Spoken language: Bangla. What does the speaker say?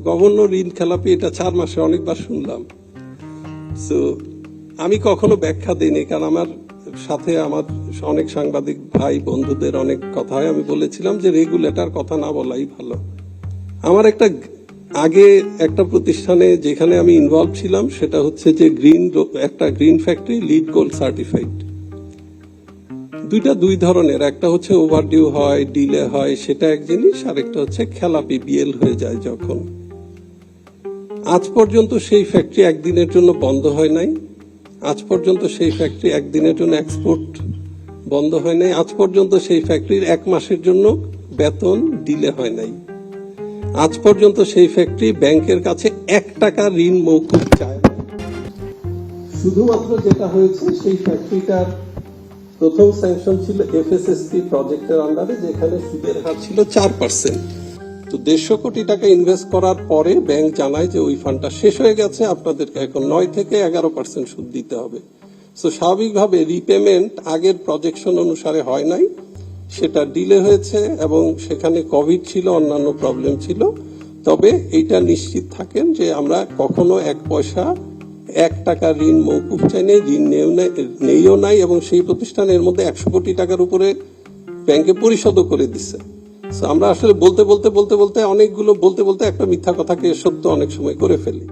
গভর্নর ঋণ খেলাপি, এটা 4 মাসে অনেকবার শুনলাম। তো আমি কখনো ব্যাখ্যা দিইনি, কারণ আমার সাথে আমার অনেক সাংবাদিক ভাই বন্ধুদের অনেক কথা হয়। আমি বলেছিলাম যে রেগুলেটর কথা না বলাই ভালো। আমার আগে একটা প্রতিষ্ঠানে যেখানে আমি ইনভলভ ছিলাম, সেটা হচ্ছে যে একটা green factory lead gold certified. দুই ধরনের, একটা হচ্ছে ওভারডিউ হয়, ডিলে হয়, সেটা এক জিনিস, আর একটা হচ্ছে খেলাপি বিএল হয়ে যায় যখন। আজ পর্যন্ত সেই ফ্যাক্টরি একদিনের জন্য বন্ধ হয় নাই। আজ পর্যন্ত সেই ফ্যাক্টরি একদিনের জন্য এক্সপোর্ট বন্ধ হয় নাই। আজ পর্যন্ত সেই ফ্যাক্টরির 1 মাসের জন্য বেতন ডিলে হয় নাই। আজ পর্যন্ত সেই ফ্যাক্টরি ব্যাংকের কাছে 1 টাকা ঋণ মৌকুব চায়। শুধুমাত্র যেটা হয়েছে, সেই ফ্যাক্টরিটার প্রথম স্যাংশন ছিল এফএসএসপি প্রজেক্টের আন্ডারে, যেখানে সুদের হার ছিল 4%। তো 150 কোটি টাকা ইনভেস্ট করার পরে ব্যাংক জানায় যে ওই ফান্ডটা শেষ হয়ে গেছে, আপনাদেরকে এখন 9 থেকে 11% সুদ দিতে হবে। তো স্বাভাবিকভাবে রিপেমেন্ট আগের প্রজেকশন অনুসারে হয় নাই, সেটা ডিলে হয়েছে, এবং সেখানে কোভিড ছিল, অন্যান্য প্রবলেম ছিল। তবে এইটা নিশ্চিত থাকেন যে আমরা কখনো 1 পয়সা 1 টাকা ঋণ মৌকুব চাই নাই, ঋণ নেইও নাই, এবং সেই প্রতিষ্ঠানের মধ্যে 100 কোটি টাকার উপরে ব্যাংকে পরিশোধও করে দিচ্ছে। আমরা আসলে বলতে বলতে একটা মিথ্যা কথাকে সত্য অনেক সময় করে ফেলি।